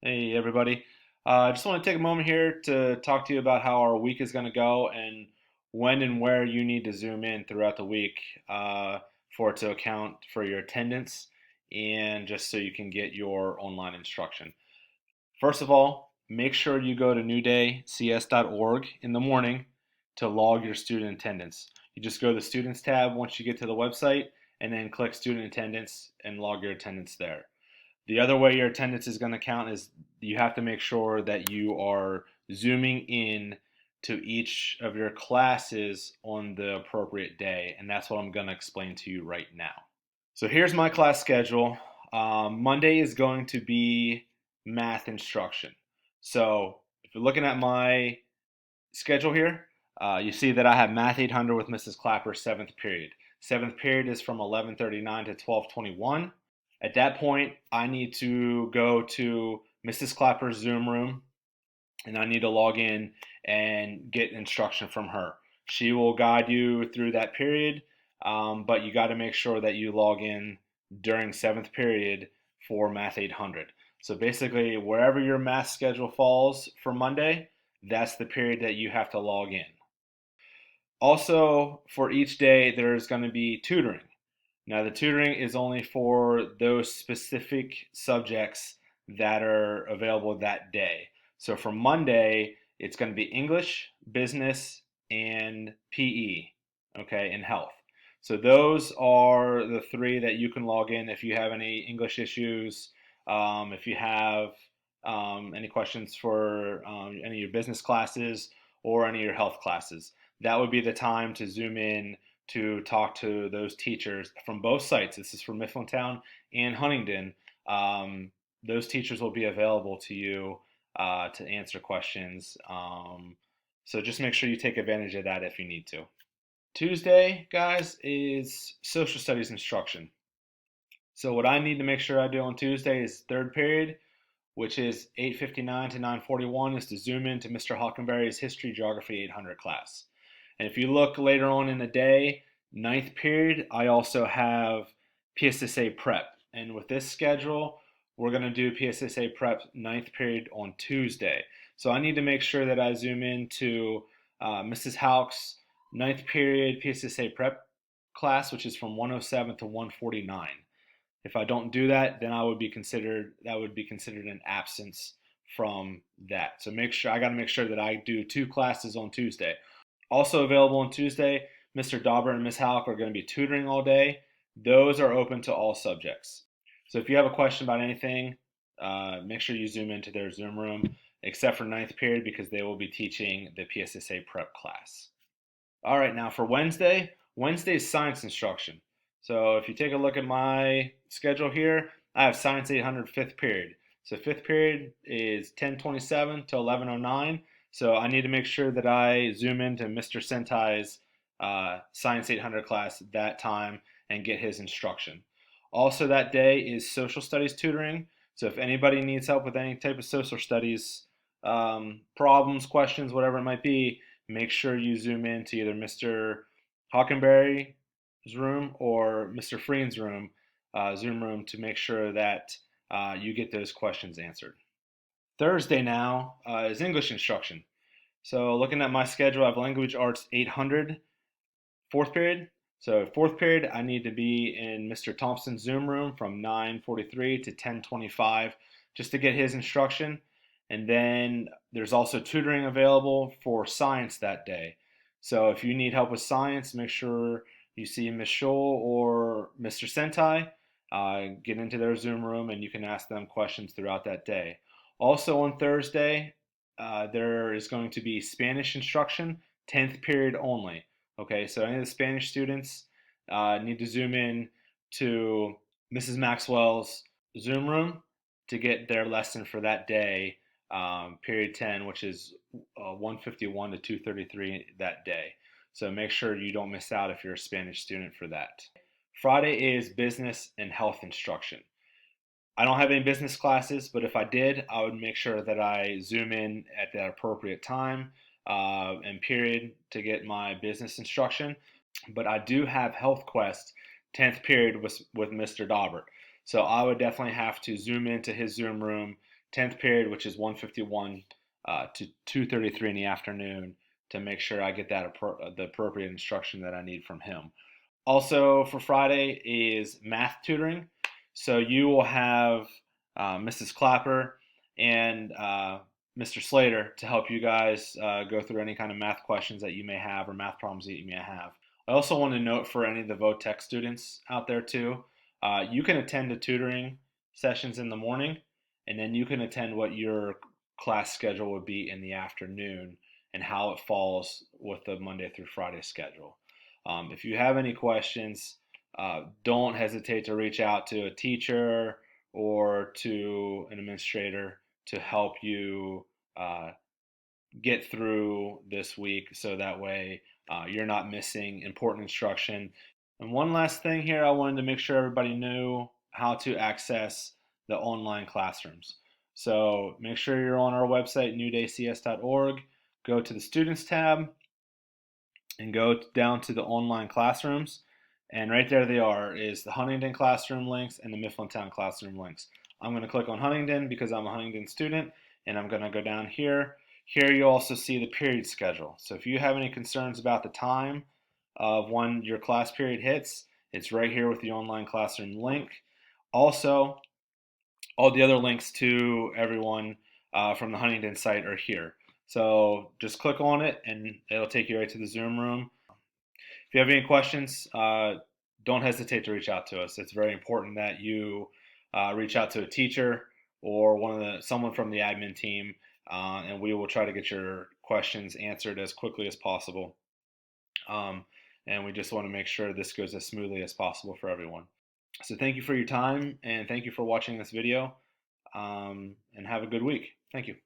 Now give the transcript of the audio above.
Hey everybody. I just want to take a moment here to talk to you about how our week is going to go and when and where you need to zoom in throughout the week for it to account for your attendance and just so you can get your online instruction. First of all, make sure you go to newdaycs.org in the morning to log your student attendance. You just go to the Students tab once you get to the website and then click Student Attendance and log your attendance there. The other way your attendance is going to count is you have to make sure that you are zooming in to each of your classes on the appropriate day, and that's what I'm going to explain to you right now. So here's my class schedule. Monday is going to be math instruction. So if you're looking at my schedule here, you see that I have Math 800 with Mrs. Clapper, 7th period. 7th period is from 11:39 to 12:21. At that point, I need to go to Mrs. Clapper's Zoom room and I need to log in and get instruction from her. She will guide you through that period, but you got to make sure that you log in during 7th period for Math 800. So basically, wherever your math schedule falls for Monday, that's the period that you have to log in. Also, for each day, there's going to be tutoring. Now, the tutoring is only for those specific subjects that are available that day. So for Monday, it's going to be English, business, and PE, okay, and health. So those are the three that you can log in if you have any English issues, if you have any questions for any of your business classes or any of your health classes. That would be the time to zoom in to talk to those teachers from both sites. This is for Mifflintown and Huntingdon. Those teachers will be available to you to answer questions. So just make sure you take advantage of that if you need to. Tuesday, guys, is social studies instruction. So what I need to make sure I do on Tuesday is third period, which is 8:59 to 9:41, is to zoom into Mr. Hockenberry's History Geography 800 class. And if you look later on in the day, ninth period, I also have PSSA prep. And with this schedule, we're going to do PSSA prep ninth period on Tuesday. So I need to make sure that I zoom into Mrs. Houck's ninth period PSSA prep class, which is from 107 to 149. If I don't do that, then that would be considered an absence from that. So I got to make sure that I do two classes on Tuesday. Also available on Tuesday, Mr. Dauber and Ms. Halleck are going to be tutoring all day. Those are open to all subjects. So if you have a question about anything, make sure you zoom into their Zoom room, except for ninth period because they will be teaching the PSSA prep class. All right, now for Wednesday, Wednesday's science instruction. So if you take a look at my schedule here, I have Science 800 fifth period. So fifth period is 10:27 to 11:09. So I need to make sure that I zoom into Mr. Sentai's Science 800 class at that time and get his instruction. Also that day is social studies tutoring. So if anybody needs help with any type of social studies problems, questions, whatever it might be, make sure you zoom in to either Mr. Hockenberry's room or Mr. Freen's room, Zoom room, to make sure that you get those questions answered. Thursday now is English instruction. So looking at my schedule, I have Language Arts 800, fourth period. So fourth period, I need to be in Mr. Thompson's Zoom room from 9:43 to 10:25 just to get his instruction. And then there's also tutoring available for science that day. So if you need help with science, make sure you see Ms. Scholl or Mr. Sentai. Get into their Zoom room and you can ask them questions throughout that day. Also on Thursday, there is going to be Spanish instruction, 10th period only. Okay, so any of the Spanish students need to zoom in to Mrs. Maxwell's Zoom room to get their lesson for that day, period 10, which is 151 to 233 that day. So make sure you don't miss out if you're a Spanish student for that. Friday is business and health instruction. I don't have any business classes, but if I did, I would make sure that I zoom in at that appropriate time and period to get my business instruction. But I do have Health Quest 10th period with Mr. Daubert. So I would definitely have to zoom into his Zoom room 10th period, which is 1:51 to 2:33 in the afternoon, to make sure I get the appropriate instruction that I need from him. Also for Friday is math tutoring. So you will have Mrs. Clapper and Mr. Slater to help you guys go through any kind of math questions that you may have or math problems that you may have. I also want to note for any of the VOTEC students out there too, you can attend the tutoring sessions in the morning, and then you can attend what your class schedule would be in the afternoon and how it falls with the Monday through Friday schedule. If you have any questions, don't hesitate to reach out to a teacher or to an administrator to help you get through this week so that way you're not missing important instruction. And one last thing here, I wanted to make sure everybody knew how to access the online classrooms. So make sure you're on our website, newdaycs.org, go to the Students tab, and go down to the online classrooms. And right there they are, is the Huntingdon classroom links and the Mifflintown classroom links. I'm going to click on Huntingdon because I'm a Huntingdon student, and I'm going to go down here. Here you also see the period schedule. So if you have any concerns about the time of when your class period hits, it's right here with the online classroom link. Also, all the other links to everyone from the Huntingdon site are here. So just click on it and it'll take you right to the Zoom room. If you have any questions, don't hesitate to reach out to us. It's very important that you reach out to a teacher or someone from the admin team, and we will try to get your questions answered as quickly as possible. And we just want to make sure this goes as smoothly as possible for everyone. So thank you for your time, and thank you for watching this video, and have a good week. Thank you.